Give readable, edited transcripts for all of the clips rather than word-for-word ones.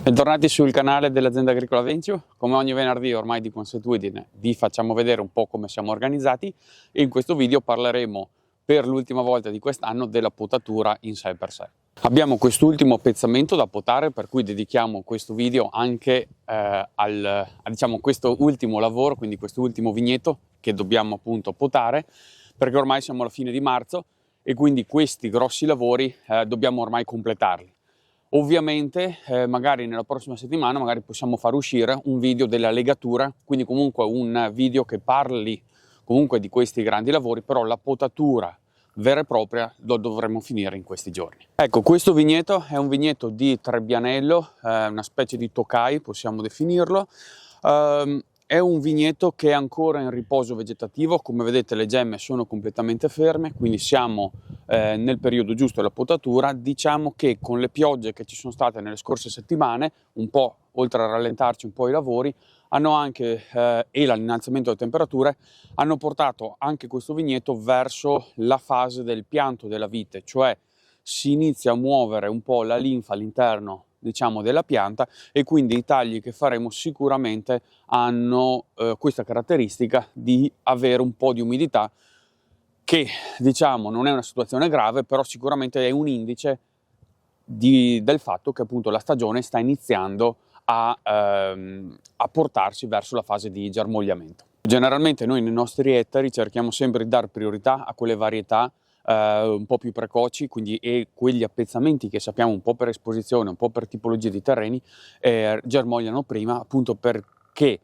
Bentornati sul canale dell'azienda agricola Vencio. Come ogni venerdì ormai di consuetudine vi facciamo vedere un po' come siamo organizzati e in questo video parleremo per l'ultima volta di quest'anno della potatura in sé per sé. Abbiamo quest'ultimo pezzamento da potare, per cui dedichiamo questo video anche a questo ultimo lavoro, quindi questo ultimo vigneto che dobbiamo appunto potare, perché ormai siamo alla fine di marzo e quindi questi grossi lavori dobbiamo ormai completarli. Ovviamente magari nella prossima settimana magari possiamo far uscire un video della legatura, quindi comunque un video che parli comunque di questi grandi lavori, però la potatura vera e propria lo dovremo finire in questi giorni. Ecco, questo vigneto è un vigneto di Trebbianello, una specie di Tokai possiamo definirlo. È un vigneto che è ancora in riposo vegetativo, come vedete le gemme sono completamente ferme, quindi siamo nel periodo giusto della potatura. Diciamo che con le piogge che ci sono state nelle scorse settimane, un po' oltre a rallentarci un po' i lavori, hanno anche, e l'innalzamento delle temperature, hanno portato anche questo vigneto verso la fase del pianto della vite, cioè si inizia a muovere un po' la linfa all'interno diciamo della pianta e quindi i tagli che faremo sicuramente hanno questa caratteristica di avere un po' di umidità, che diciamo non è una situazione grave, però sicuramente è un indice del fatto che appunto la stagione sta iniziando a portarsi verso la fase di germogliamento. Generalmente noi nei nostri ettari cerchiamo sempre di dare priorità a quelle varietà un po' più precoci, quindi e quegli appezzamenti che sappiamo un po' per esposizione, un po' per tipologia di terreni, germogliano prima, appunto perché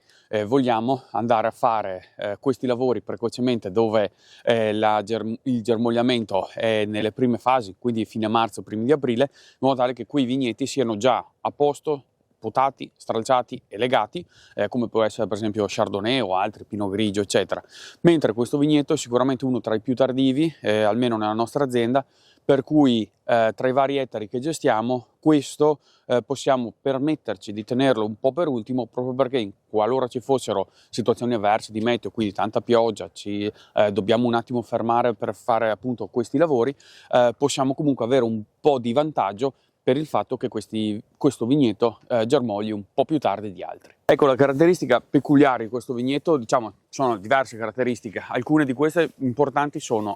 vogliamo andare a fare questi lavori precocemente dove il germogliamento è nelle prime fasi, quindi fine marzo, primi di aprile, in modo tale che quei vigneti siano già a posto, potati, stralciati e legati, come può essere per esempio Chardonnay o altri, Pinot Grigio eccetera. Mentre questo vigneto è sicuramente uno tra i più tardivi, almeno nella nostra azienda, per cui tra i vari ettari che gestiamo questo possiamo permetterci di tenerlo un po' per ultimo, proprio perché qualora ci fossero situazioni avverse di meteo, quindi tanta pioggia, ci dobbiamo un attimo fermare per fare appunto questi lavori, possiamo comunque avere un po' di vantaggio per il fatto che questo vigneto germogli un po' più tardi di altri. Ecco, la caratteristica peculiare di questo vigneto, diciamo, sono diverse caratteristiche. Alcune di queste importanti sono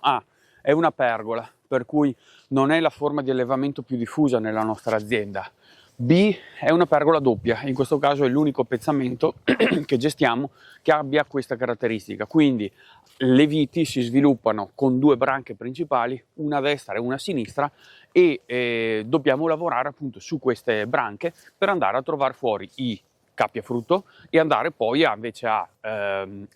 è una pergola, per cui non è la forma di allevamento più diffusa nella nostra azienda. B, è una pergola doppia, in questo caso è l'unico pezzamento che gestiamo che abbia questa caratteristica, quindi le viti si sviluppano con due branche principali, una a destra e una a sinistra, e dobbiamo lavorare appunto su queste branche per andare a trovare fuori i capi a frutto e andare poi invece a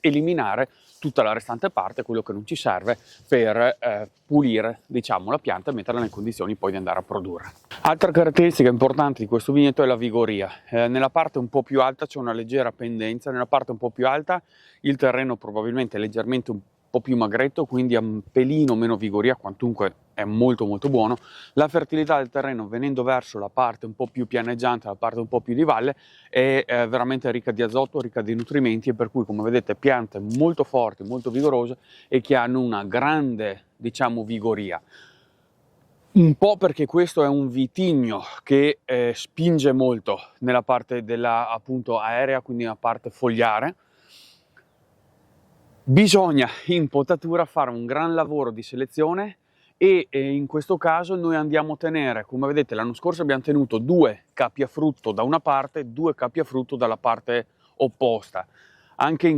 eliminare tutta la restante parte, quello che non ci serve per pulire diciamo la pianta e metterla nelle condizioni poi di andare a produrre. Altra caratteristica importante di questo vigneto è la vigoria. Nella parte un po' più alta c'è una leggera pendenza, nella parte un po' più alta il terreno probabilmente è leggermente un po' più magretto, quindi ha un pelino meno vigoria, quantunque è molto molto buono. La fertilità del terreno, venendo verso la parte un po' più pianeggiante, la parte un po' più di valle, è veramente ricca di azoto, ricca di nutrimenti, e per cui come vedete piante molto forti, molto vigorose e che hanno una grande diciamo vigoria. Un po' perché questo è un vitigno che spinge molto nella parte della appunto aerea, quindi nella parte fogliare. Bisogna in potatura fare un gran lavoro di selezione e in questo caso noi andiamo a tenere, come vedete l'anno scorso abbiamo tenuto 2 capi a frutto da una parte, 2 capi a frutto dalla parte opposta. Anche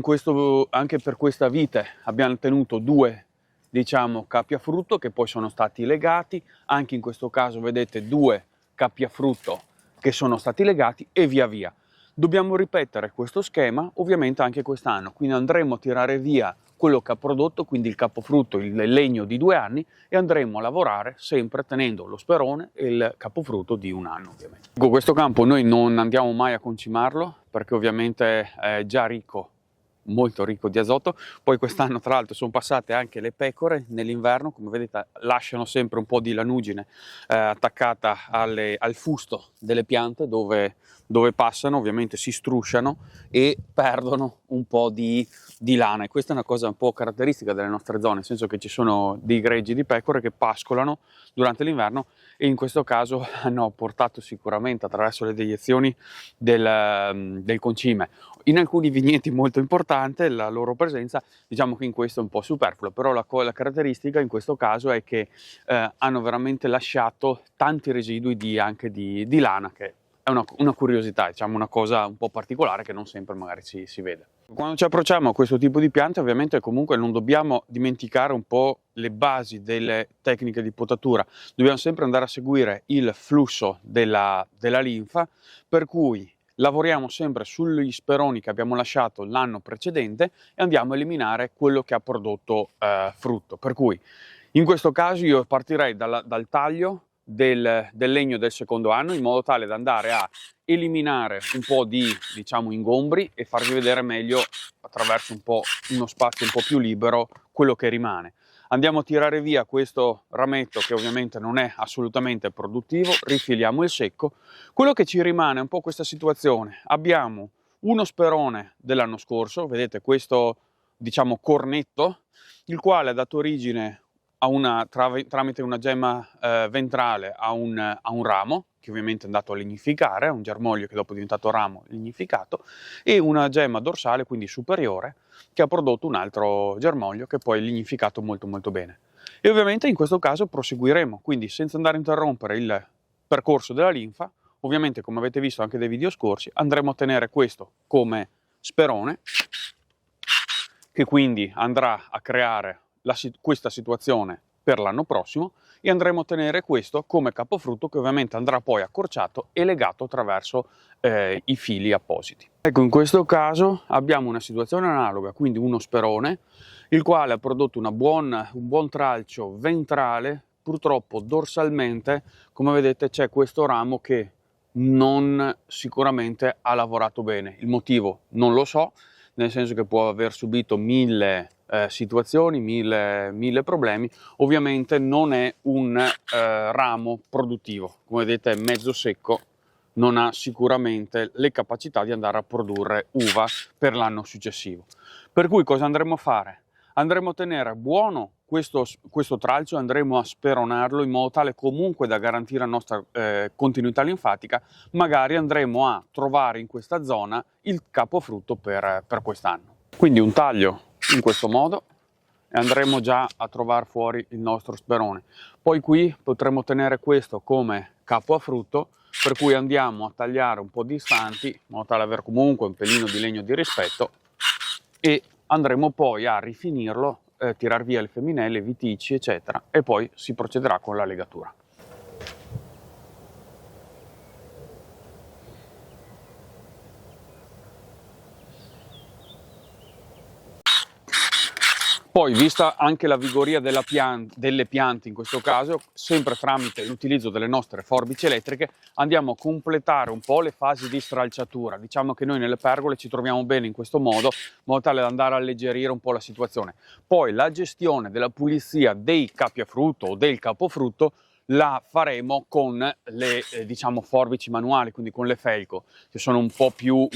per questa vite abbiamo tenuto 2 diciamo capi a frutto che poi sono stati legati, anche in questo caso vedete 2 capi a frutto che sono stati legati e via via. Dobbiamo ripetere questo schema ovviamente anche quest'anno, quindi andremo a tirare via quello che ha prodotto, quindi il capofrutto, il legno di 2 anni, e andremo a lavorare sempre tenendo lo sperone e il capofrutto di 1 anno ovviamente. Questo campo noi non andiamo mai a concimarlo perché ovviamente è già ricco molto ricco di azoto. Poi quest'anno tra l'altro sono passate anche le pecore nell'inverno, come vedete lasciano sempre un po' di lanugine attaccata al fusto delle piante dove passano, ovviamente si strusciano e perdono un po' di lana, e questa è una cosa un po' caratteristica delle nostre zone, nel senso che ci sono dei greggi di pecore che pascolano durante l'inverno, e in questo caso hanno portato sicuramente attraverso le deiezioni del concime in alcuni vigneti molto importante la loro presenza. Diciamo che in questo è un po' superfluo, però la caratteristica in questo caso è che hanno veramente lasciato tanti residui anche di lana, che è una curiosità, diciamo una cosa un po' particolare che non sempre magari si vede. Quando ci approcciamo a questo tipo di piante, ovviamente comunque non dobbiamo dimenticare un po' le basi delle tecniche di potatura, dobbiamo sempre andare a seguire il flusso della linfa, per cui lavoriamo sempre sugli speroni che abbiamo lasciato l'anno precedente e andiamo a eliminare quello che ha prodotto frutto. Per cui in questo caso io partirei dal taglio del legno del secondo anno, in modo tale da andare a eliminare un po' di, diciamo, ingombri e farvi vedere meglio attraverso uno spazio un po' più libero quello che rimane. Andiamo a tirare via questo rametto che ovviamente non è assolutamente produttivo, rifiliamo il secco. Quello che ci rimane è un po' questa situazione: abbiamo uno sperone dell'anno scorso, vedete questo, diciamo, cornetto, il quale ha dato origine tramite una gemma ventrale a un ramo, che ovviamente è andato a lignificare, un germoglio che dopo è diventato ramo lignificato, e una gemma dorsale, quindi superiore, che ha prodotto un altro germoglio che poi è lignificato molto molto bene. E ovviamente in questo caso proseguiremo, quindi senza andare a interrompere il percorso della linfa. Ovviamente, come avete visto anche dai video scorsi, andremo a tenere questo come sperone, che quindi andrà a creare questa situazione per l'anno prossimo, e andremo a tenere questo come capofrutto, che ovviamente andrà poi accorciato e legato attraverso i fili appositi. Ecco, in questo caso abbiamo una situazione analoga, quindi uno sperone, il quale ha prodotto un buon tralcio ventrale. Purtroppo dorsalmente, come vedete, c'è questo ramo che non sicuramente ha lavorato bene. Il motivo non lo so, nel senso che può aver subito mille situazioni, mille problemi. Ovviamente non è un ramo produttivo, come vedete è mezzo secco, non ha sicuramente le capacità di andare a produrre uva per l'anno successivo. Per cui cosa andremo a fare? Andremo a tenere buono questo tralcio, andremo a speronarlo in modo tale comunque da garantire la nostra continuità linfatica. Magari andremo a trovare in questa zona il capofrutto per quest'anno. Quindi un taglio in questo modo e andremo già a trovare fuori il nostro sperone. Poi qui potremo tenere questo come capo a frutto, per cui andiamo a tagliare un po' distanti in modo tale da avere comunque un pelino di legno di rispetto, e andremo poi a rifinirlo, tirar via le femminelle, i viticci eccetera, e poi si procederà con la legatura. Poi, vista anche la vigoria delle piante in questo caso, sempre tramite l'utilizzo delle nostre forbici elettriche, andiamo a completare un po' le fasi di stralciatura. Diciamo che noi nelle pergole ci troviamo bene in questo modo tale da andare a alleggerire un po' la situazione. Poi la gestione della pulizia dei capi a frutto o del capofrutto la faremo con le diciamo forbici manuali, quindi con le Felco, che sono un po' più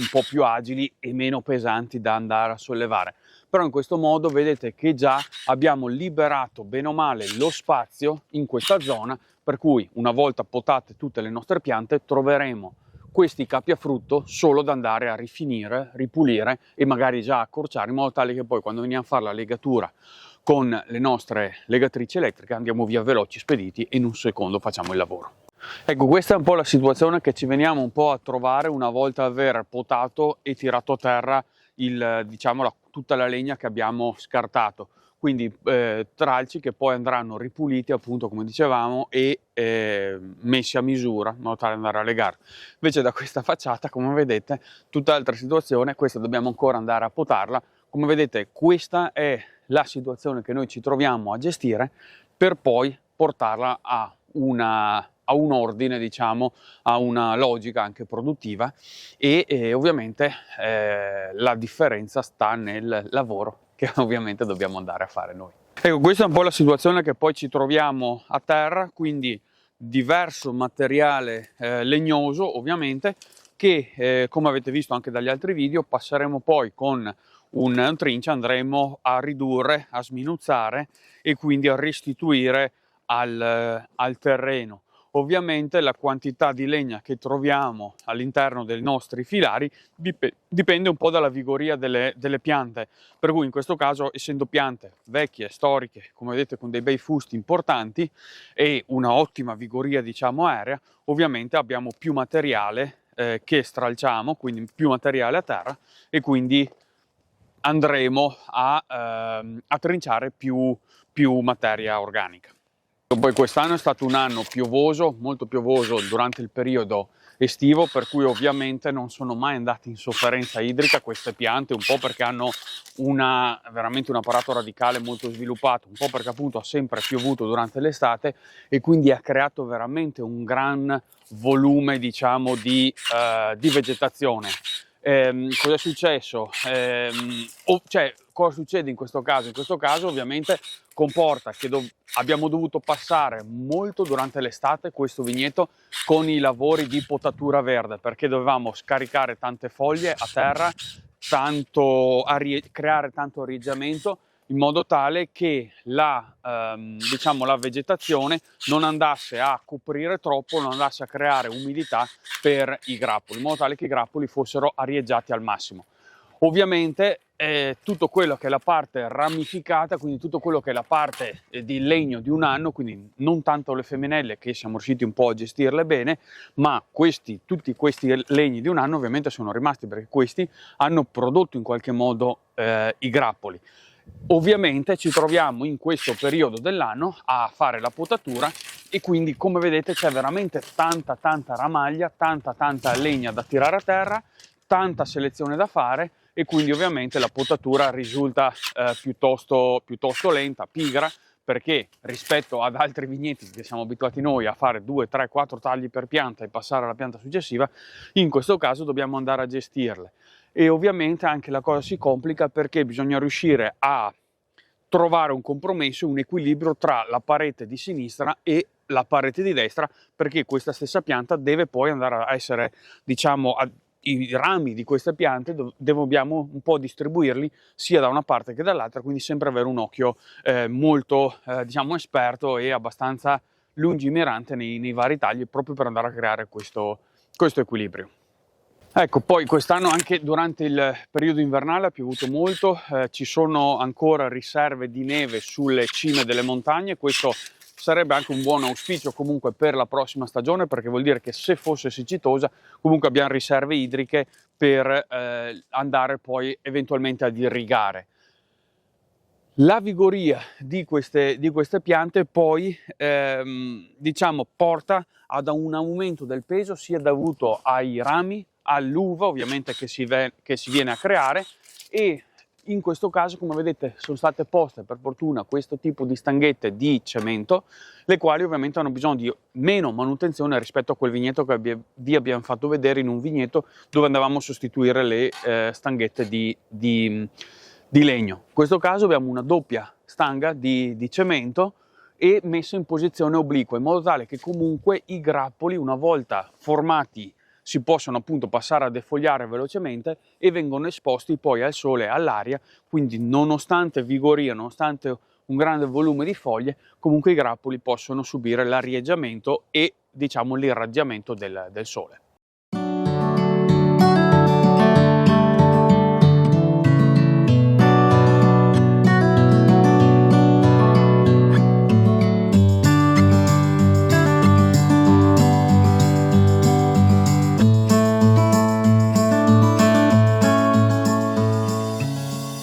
agili e meno pesanti da andare a sollevare. Però in questo modo vedete che già abbiamo liberato bene o male lo spazio in questa zona, per cui una volta potate tutte le nostre piante troveremo questi capi a frutto solo da andare a rifinire, ripulire e magari già accorciare, in modo tale che poi quando veniamo a fare la legatura con le nostre legatrici elettriche andiamo via veloci, spediti, e in un secondo facciamo il lavoro. Ecco, questa è un po' la situazione che ci veniamo un po' a trovare una volta aver potato e tirato a terra tutta la legna che abbiamo scartato. Quindi tralci che poi andranno ripuliti, appunto come dicevamo, e messi a misura in modo tale da andare a legare. Invece da questa facciata, come vedete, tutt'altra situazione. Questa dobbiamo ancora andare a potarla. Come vedete, questa è la situazione che noi ci troviamo a gestire, per poi portarla a una a un ordine, diciamo, a una logica anche produttiva e ovviamente la differenza sta nel lavoro che ovviamente dobbiamo andare a fare noi. Ecco, questa è un po' la situazione che poi ci troviamo a terra, quindi diverso materiale legnoso ovviamente, che come avete visto anche dagli altri video passeremo poi con un trincio, andremo a ridurre, a sminuzzare e quindi a restituire al terreno. Ovviamente la quantità di legna che troviamo all'interno dei nostri filari dipende un po' dalla vigoria delle piante, per cui in questo caso, essendo piante vecchie, storiche, come vedete con dei bei fusti importanti e una ottima vigoria diciamo aerea, ovviamente abbiamo più materiale che stralciamo, quindi più materiale a terra e quindi andremo a trinciare più materia organica. Poi quest'anno è stato un anno piovoso, molto piovoso durante il periodo estivo, per cui ovviamente non sono mai andate in sofferenza idrica queste piante, un po' perché hanno veramente un apparato radicale molto sviluppato, un po' perché appunto ha sempre piovuto durante l'estate e quindi ha creato veramente un gran volume, diciamo, di vegetazione. Cosa è successo? Cosa succede in questo caso? In questo caso ovviamente comporta che abbiamo dovuto passare molto durante l'estate questo vigneto con i lavori di potatura verde, perché dovevamo scaricare tante foglie a terra, creare tanto arieggiamento in modo tale che diciamo, la vegetazione non andasse a coprire troppo, non andasse a creare umidità per i grappoli, in modo tale che i grappoli fossero arieggiati al massimo. Ovviamente tutto quello che è la parte ramificata, quindi tutto quello che è la parte di legno di un anno, quindi non tanto le femminelle che siamo riusciti un po' a gestirle bene, ma tutti questi legni di un anno ovviamente sono rimasti perché questi hanno prodotto in qualche modo i grappoli. Ovviamente ci troviamo in questo periodo dell'anno a fare la potatura e quindi come vedete c'è veramente tanta ramaglia, tanta legna da tirare a terra, tanta selezione da fare e quindi ovviamente la potatura risulta piuttosto lenta, pigra, perché rispetto ad altri vigneti che siamo abituati noi a fare 2, 3, 4 tagli per pianta e passare alla pianta successiva, in questo caso dobbiamo andare a gestirle. E ovviamente anche la cosa si complica perché bisogna riuscire a trovare un compromesso, un equilibrio tra la parete di sinistra e la parete di destra, perché questa stessa pianta deve poi andare a essere, diciamo, i rami di queste piante dobbiamo un po' distribuirli sia da una parte che dall'altra, quindi sempre avere un occhio molto diciamo esperto e abbastanza lungimirante nei vari tagli, proprio per andare a creare questo equilibrio. Ecco, poi quest'anno anche durante il periodo invernale ha piovuto molto, ci sono ancora riserve di neve sulle cime delle montagne, questo sarebbe anche un buon auspicio comunque per la prossima stagione, perché vuol dire che se fosse siccitosa comunque abbiamo riserve idriche per andare poi eventualmente ad irrigare. La vigoria di queste piante poi diciamo porta ad un aumento del peso sia dovuto ai rami, all'uva ovviamente che si viene a creare e in questo caso come vedete sono state poste per fortuna questo tipo di stanghette di cemento, le quali ovviamente hanno bisogno di meno manutenzione rispetto a quel vigneto che vi abbiamo fatto vedere in un vigneto dove andavamo a sostituire le stanghette di legno. In questo caso abbiamo una doppia stanga di cemento e messa in posizione obliqua in modo tale che comunque i grappoli una volta formati si possono appunto passare a defogliare velocemente e vengono esposti poi al sole e all'aria, quindi nonostante vigoria, nonostante un grande volume di foglie, comunque i grappoli possono subire l'arieggiamento e diciamo l'irraggiamento del sole.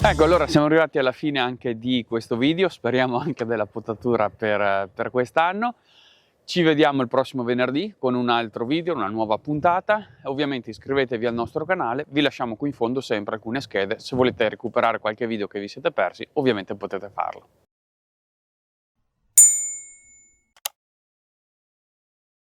Ecco, allora siamo arrivati alla fine anche di questo video, speriamo anche della potatura per quest'anno. Ci vediamo il prossimo venerdì con un altro video, una nuova puntata. Ovviamente iscrivetevi al nostro canale, vi lasciamo qui in fondo sempre alcune schede, se volete recuperare qualche video che vi siete persi ovviamente potete farlo.